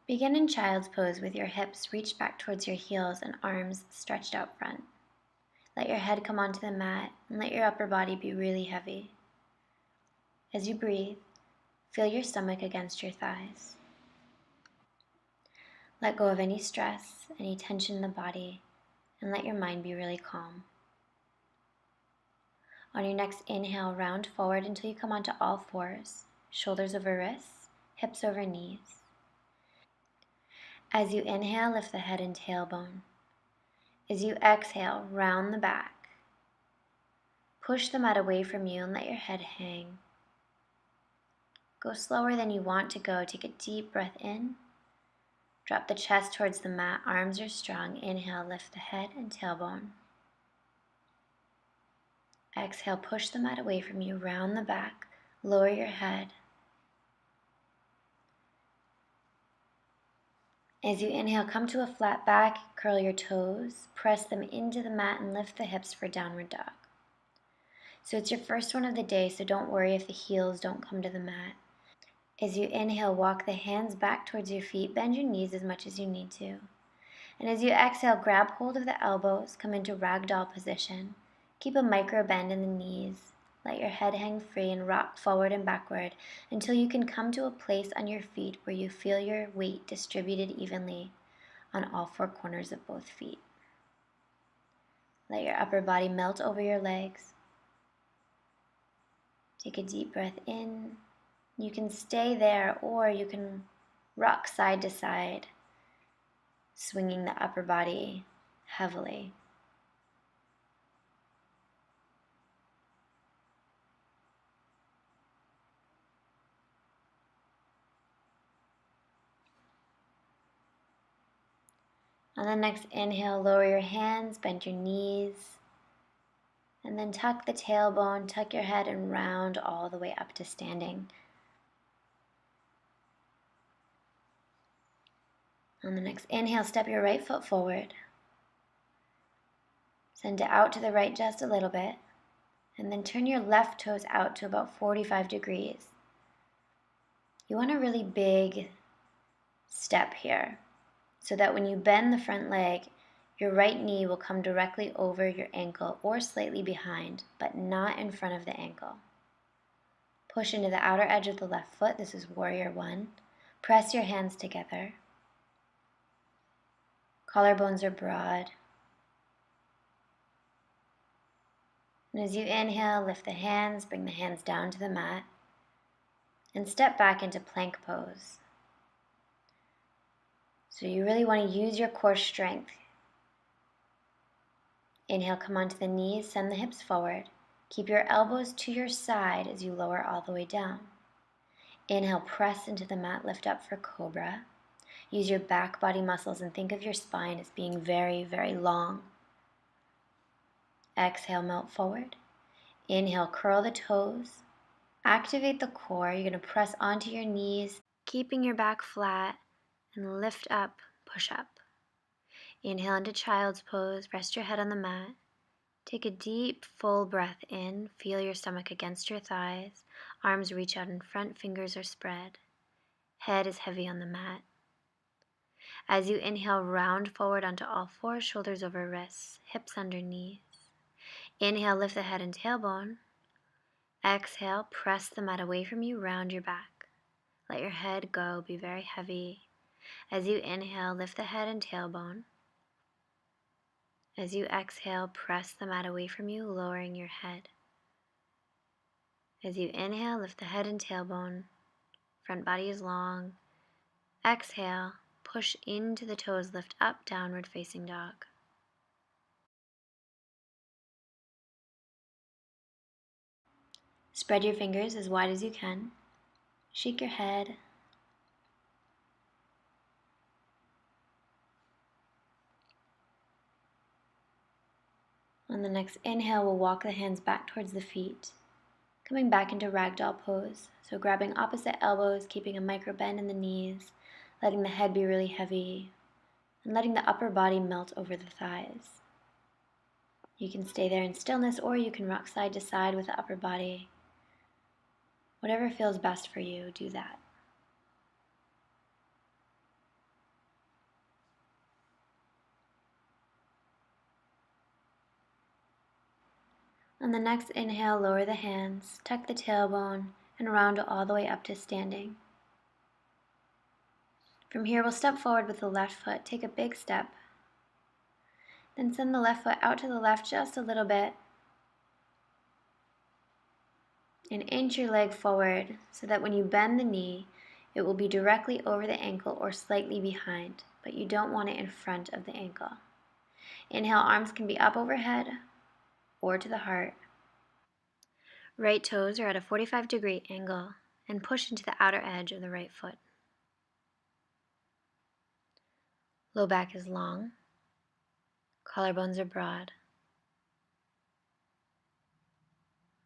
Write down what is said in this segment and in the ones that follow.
Begin in child's pose with your hips reached back towards your heels and arms stretched out front. Let your head come onto the mat and let your upper body be really heavy. As you breathe, feel your stomach against your thighs. Let go of any stress, any tension in the body, and let your mind be really calm. On your next inhale, round forward until you come onto all fours, shoulders over wrists, hips over knees. As you inhale, lift the head and tailbone. As you exhale, round the back. Push the mat away from you and let your head hang. Go slower than you want to go. Take a deep breath in. Drop the chest towards the mat, arms are strong. Inhale, lift the head and tailbone. Exhale, push the mat away from you, round the back, lower your head. As you inhale, come to a flat back, curl your toes, press them into the mat and lift the hips for downward dog. So it's your first one of the day, so don't worry if the heels don't come to the mat. As you inhale, walk the hands back towards your feet, bend your knees as much as you need to. And as you exhale, grab hold of the elbows, come into ragdoll position. Keep a micro bend in the knees. Let your head hang free and rock forward and backward until you can come to a place on your feet where you feel your weight distributed evenly on all four corners of both feet. Let your upper body melt over your legs. Take a deep breath in. You can stay there or you can rock side to side, swinging the upper body heavily. On the next inhale, lower your hands, bend your knees, and then tuck the tailbone, tuck your head and round all the way up to standing. On the next inhale, step your right foot forward. Send it out to the right just a little bit, and then turn your left toes out to about 45 degrees. You want a really big step here, so that when you bend the front leg, your right knee will come directly over your ankle or slightly behind, but not in front of the ankle. Push into the outer edge of the left foot. This is warrior one. Press your hands together. Collarbones are broad. And as you inhale, lift the hands, bring the hands down to the mat, and step back into plank pose. So you really want to use your core strength. Inhale, come onto the knees, send the hips forward. Keep your elbows to your side as you lower all the way down. Inhale, press into the mat, lift up for cobra. Use your back body muscles and think of your spine as being very, very long. Exhale, melt forward. Inhale, curl the toes. Activate the core. You're going to press onto your knees, keeping your back flat, and lift up, push up. Inhale into child's pose, rest your head on the mat. Take a deep, full breath in, feel your stomach against your thighs, arms reach out in front, fingers are spread. Head is heavy on the mat. As you inhale, round forward onto all fours, shoulders over wrists, hips under knees. Inhale, lift the head and tailbone. Exhale, press the mat away from you, round your back. Let your head go, be very heavy. As you inhale, lift the head and tailbone. As you exhale, press the mat away from you, lowering your head. As you inhale, lift the head and tailbone. Front body is long. Exhale, push into the toes, lift up, downward facing dog. Spread your fingers as wide as you can. Shake your head. On the next inhale, we'll walk the hands back towards the feet, coming back into ragdoll pose. So grabbing opposite elbows, keeping a micro bend in the knees, letting the head be really heavy, and letting the upper body melt over the thighs. You can stay there in stillness, or you can rock side to side with the upper body. Whatever feels best for you, do that. On the next inhale, lower the hands, tuck the tailbone, and round all the way up to standing. From here, we'll step forward with the left foot, take a big step. Then send the left foot out to the left just a little bit. And inch your leg forward so that when you bend the knee, it will be directly over the ankle or slightly behind, but you don't want it in front of the ankle. Inhale, arms can be up overhead or to the heart. Right toes are at a 45-degree angle and push into the outer edge of the right foot. Low back is long. Collarbones are broad.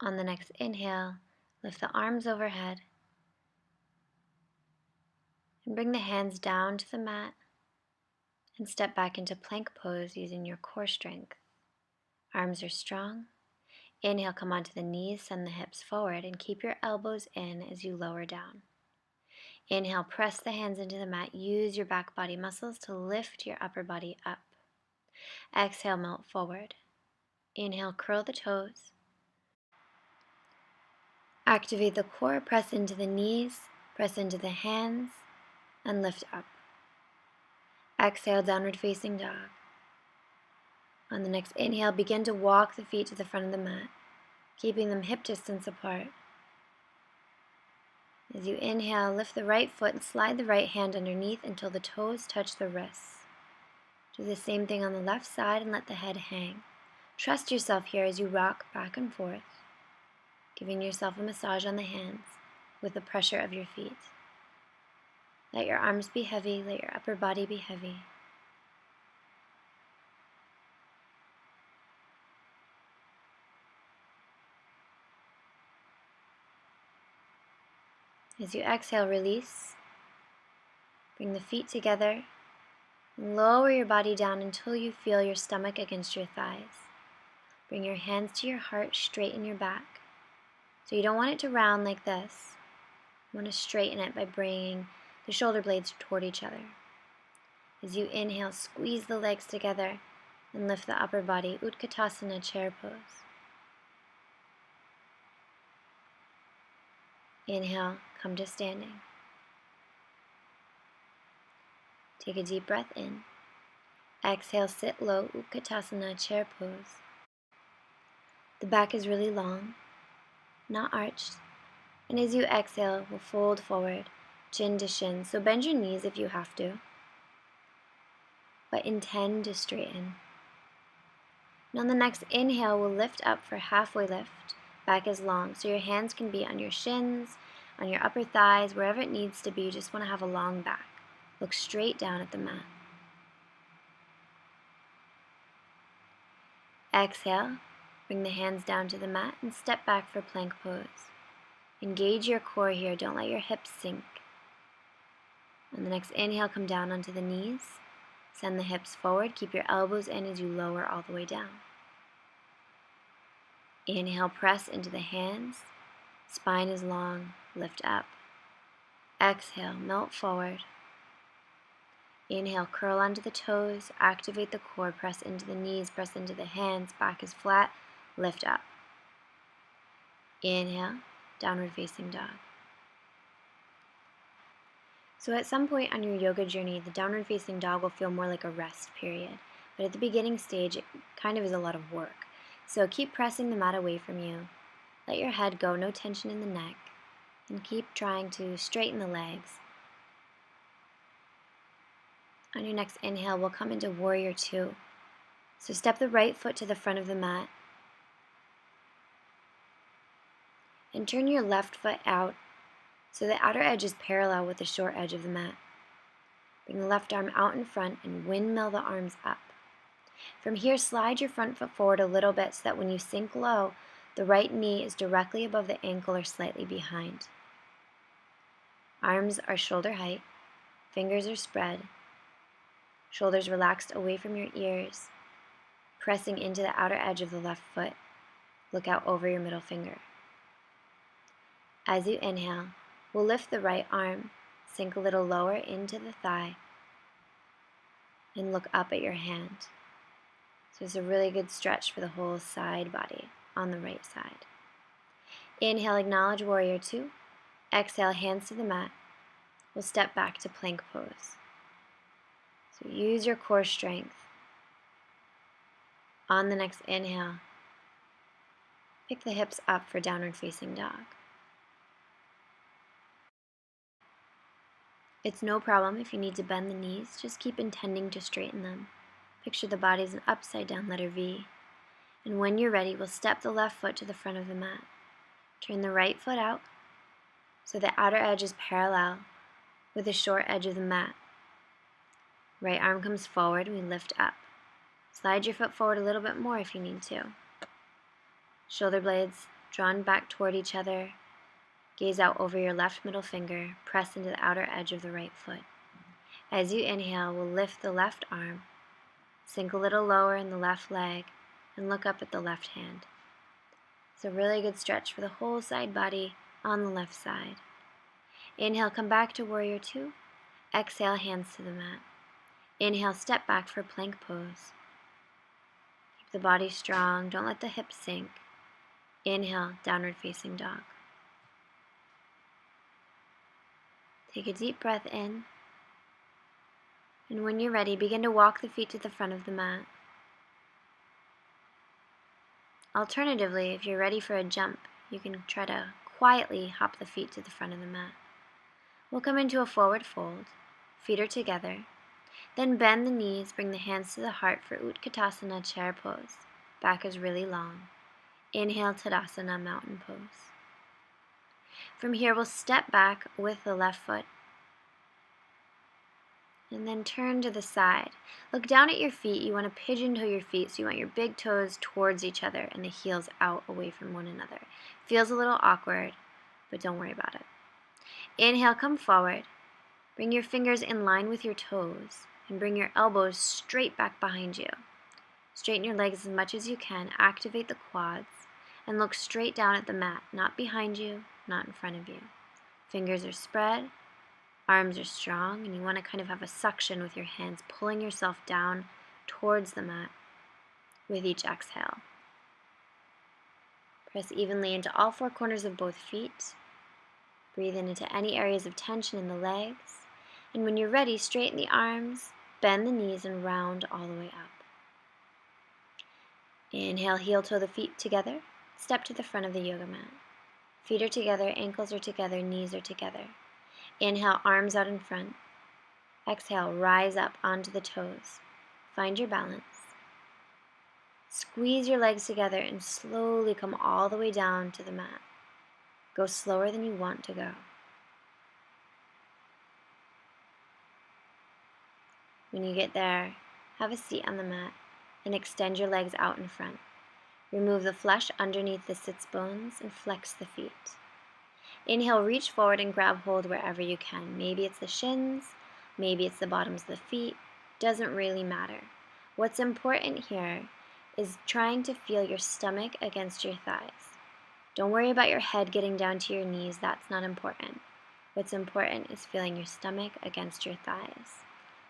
On the next inhale, lift the arms overhead and bring the hands down to the mat and step back into plank pose using your core strength. Arms are strong. Inhale, come onto the knees, send the hips forward, and keep your elbows in as you lower down. Inhale, press the hands into the mat. Use your back body muscles to lift your upper body up. Exhale, melt forward. Inhale, curl the toes. Activate the core, press into the knees, press into the hands, and lift up. Exhale, downward facing dog. On the next inhale, begin to walk the feet to the front of the mat, keeping them hip distance apart. As you inhale, lift the right foot and slide the right hand underneath until the toes touch the wrists. Do the same thing on the left side and let the head hang. Trust yourself here as you rock back and forth, giving yourself a massage on the hands with the pressure of your feet. Let your arms be heavy, let your upper body be heavy. As you exhale, release. Bring the feet together and lower your body down until you feel your stomach against your thighs. Bring your hands to your heart, straighten your back. So you don't want it to round like this. You want to straighten it by bringing the shoulder blades toward each other. As you inhale, squeeze the legs together and lift the upper body, Utkatasana chair pose. Inhale, come to standing. Take a deep breath in. Exhale, sit low, Utkatasana chair pose. The back is really long, not arched. And as you exhale, we'll fold forward, chin to shin. So bend your knees if you have to, but intend to straighten. And on the next inhale, we'll lift up for halfway lift. Back is long, so your hands can be on your shins, on your upper thighs, wherever it needs to be. You just want to have a long back. Look straight down at the mat. Exhale, bring the hands down to the mat and step back for plank pose. Engage your core here, don't let your hips sink. On the next inhale, come down onto the knees. Send the hips forward, keep your elbows in as you lower all the way down. Inhale, press into the hands. Spine is long, lift up. Exhale, melt forward. Inhale, curl onto the toes, activate the core, press into the knees, press into the hands, back is flat, lift up. Inhale, downward facing dog. So at some point on your yoga journey, the downward facing dog will feel more like a rest period. But at the beginning stage, it kind of is a lot of work. So keep pressing the mat away from you. Let your head go, no tension in the neck. And keep trying to straighten the legs. On your next inhale, we'll come into Warrior Two. So step the right foot to the front of the mat. And turn your left foot out so the outer edge is parallel with the short edge of the mat. Bring the left arm out in front and windmill the arms up. From here, slide your front foot forward a little bit so that when you sink low, the right knee is directly above the ankle or slightly behind. Arms are shoulder height, fingers are spread, shoulders relaxed away from your ears, pressing into the outer edge of the left foot. Look out over your middle finger. As you inhale, we'll lift the right arm, sink a little lower into the thigh, and look up at your hand. So it's a really good stretch for the whole side body. on the right side. Inhale, acknowledge warrior two. Exhale, hands to the mat. We'll step back to plank pose. So use your core strength. On the next inhale, pick the hips up for downward facing dog. It's no problem if you need to bend the knees, just keep intending to straighten them. Picture the body as an upside down letter V. And when you're ready, we'll step the left foot to the front of the mat. Turn the right foot out so the outer edge is parallel with the short edge of the mat. Right arm comes forward, we lift up. Slide your foot forward a little bit more if you need to. Shoulder blades drawn back toward each other. Gaze out over your left middle finger, press into the outer edge of the right foot. As you inhale, we'll lift the left arm, sink a little lower in the left leg, and look up at the left hand. It's a really good stretch for the whole side body on the left side. Inhale, come back to warrior two. Exhale, hands to the mat. Inhale, step back for plank pose. Keep the body strong, don't let the hips sink. Inhale, downward facing dog. Take a deep breath in, and when you're ready, begin to walk the feet to the front of the mat. Alternatively, if you're ready for a jump, you can try to quietly hop the feet to the front of the mat. We'll come into a forward fold, feet are together, then bend the knees, bring the hands to the heart for Utkatasana chair pose. Back is really long. Inhale, Tadasana mountain pose. From here, we'll step back with the left foot and then turn to the side. Look down at your feet. You want to pigeon toe your feet, so you want your big toes towards each other and the heels out away from one another. Feels a little awkward, but don't worry about it. Inhale, come forward. Bring your fingers in line with your toes and bring your elbows straight back behind you. Straighten your legs as much as you can. Activate the quads and look straight down at the mat, not behind you, not in front of you. Fingers are spread, arms are strong, and you want to kind of have a suction with your hands, pulling yourself down towards the mat with each exhale. Press evenly into all four corners of both feet. Breathe in into any areas of tension in the legs. And when you're ready, straighten the arms, bend the knees, and round all the way up. Inhale, heel toe the feet together. Step to the front of the yoga mat. Feet are together, ankles are together, knees are together. Inhale, arms out in front. Exhale, rise up onto the toes. Find your balance. Squeeze your legs together and slowly come all the way down to the mat. Go slower than you want to go. When you get there, have a seat on the mat and extend your legs out in front. Remove the flesh underneath the sits bones and flex the feet. Inhale, reach forward and grab hold wherever you can. Maybe it's the shins, maybe it's the bottoms of the feet. Doesn't really matter. What's important here is trying to feel your stomach against your thighs. Don't worry about your head getting down to your knees. That's not important. What's important is feeling your stomach against your thighs.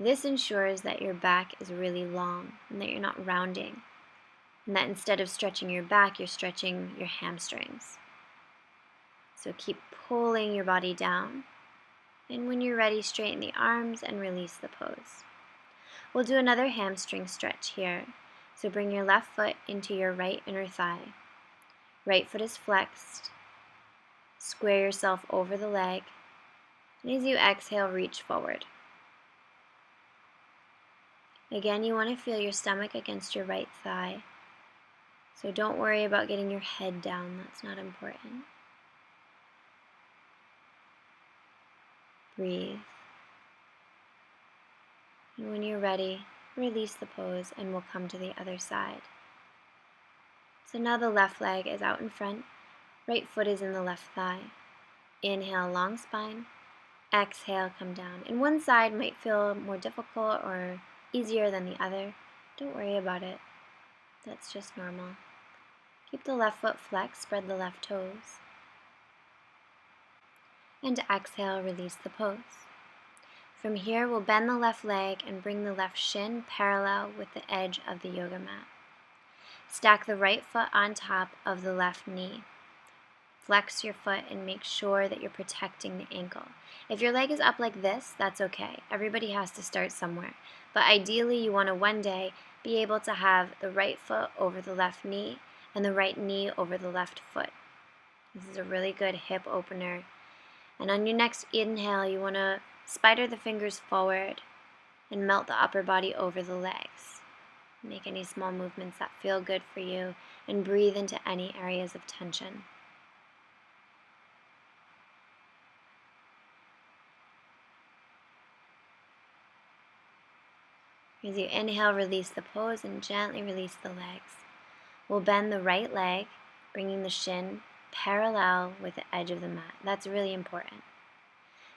This ensures that your back is really long and that you're not rounding, and that instead of stretching your back, you're stretching your hamstrings. So keep pulling your body down, and when you're ready, straighten the arms and release the pose. We'll do another hamstring stretch here. So bring your left foot into your right inner thigh. Right foot is flexed. Square yourself over the leg, and as you exhale, reach forward. Again, you want to feel your stomach against your right thigh. So don't worry about getting your head down, that's not important. Breathe. And when you're ready, release the pose and we'll come to the other side. So now the left leg is out in front, right foot is in the left thigh. Inhale, long spine. Exhale, come down. And one side might feel more difficult or easier than the other. Don't worry about it. That's just normal. Keep the left foot flexed, spread the left toes. And exhale, release the pose. From here, we'll bend the left leg and bring the left shin parallel with the edge of the yoga mat. Stack the right foot on top of the left knee. Flex your foot and make sure that you're protecting the ankle. If your leg is up like this, that's okay. Everybody has to start somewhere. But ideally, you want to one day be able to have the right foot over the left knee and the right knee over the left foot. This is a really good hip opener. And on your next inhale, you want to spider the fingers forward and melt the upper body over the legs. Make any small movements that feel good for you and breathe into any areas of tension. As you inhale, release the pose and gently release the legs. We'll bend the right leg, bringing the shin parallel with the edge of the mat. That's really important.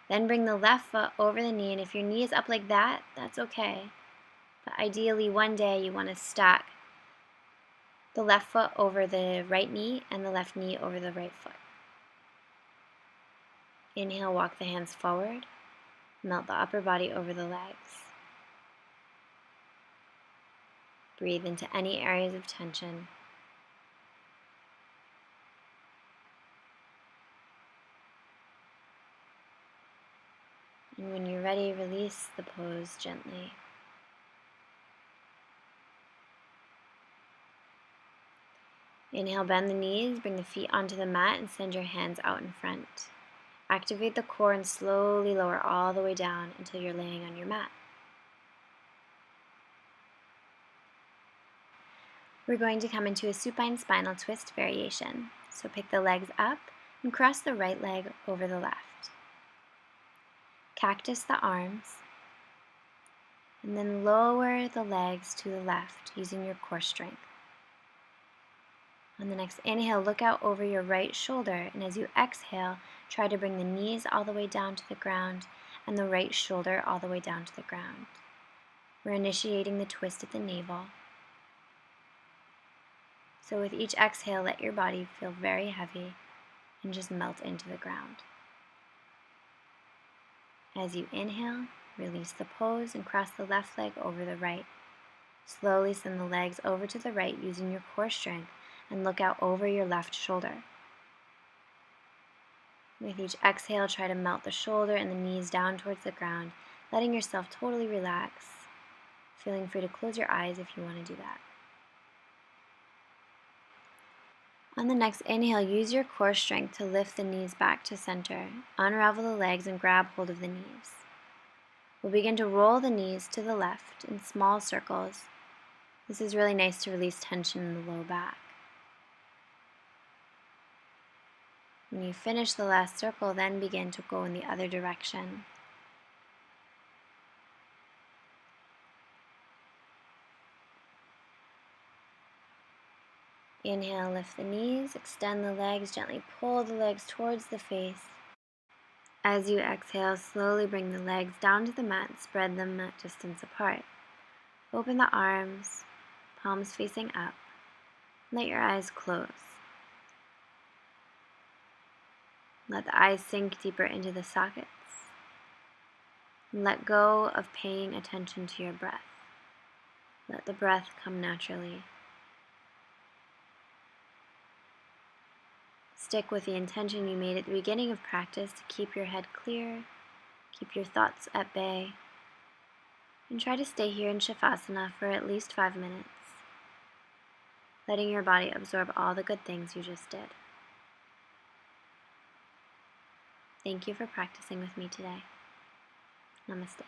Then bring the left foot over the knee, and if your knee is up like that, that's okay. But ideally, one day you want to stack the left foot over the right knee and the left knee over the right foot. Inhale, walk the hands forward, melt the upper body over the legs. Breathe into any areas of tension. And when you're ready, release the pose gently. Inhale, bend the knees, bring the feet onto the mat and send your hands out in front. Activate the core and slowly lower all the way down until you're laying on your mat. We're going to come into a supine spinal twist variation. So pick the legs up and cross the right leg over the left. Cactus the arms, and then lower the legs to the left using your core strength. On the next inhale, look out over your right shoulder, and as you exhale, try to bring the knees all the way down to the ground and the right shoulder all the way down to the ground. We're initiating the twist at the navel. So with each exhale, let your body feel very heavy and just melt into the ground. As you inhale, release the pose and cross the left leg over the right. Slowly send the legs over to the right using your core strength and look out over your left shoulder. With each exhale, try to melt the shoulder and the knees down towards the ground, letting yourself totally relax, feeling free to close your eyes if you want to do that. On the next inhale, use your core strength to lift the knees back to center. Unravel the legs and grab hold of the knees. We'll begin to roll the knees to the left in small circles. This is really nice to release tension in the low back. When you finish the last circle, then begin to go in the other direction. Inhale, lift the knees, extend the legs, gently pull the legs towards the face. As you exhale, slowly bring the legs down to the mat and spread them at distance apart. Open the arms, palms facing up. Let your eyes close. Let the eyes sink deeper into the sockets. And let go of paying attention to your breath. Let the breath come naturally. Stick with the intention you made at the beginning of practice to keep your head clear, keep your thoughts at bay, and try to stay here in Shavasana for at least 5 minutes, letting your body absorb all the good things you just did. Thank you for practicing with me today. Namaste.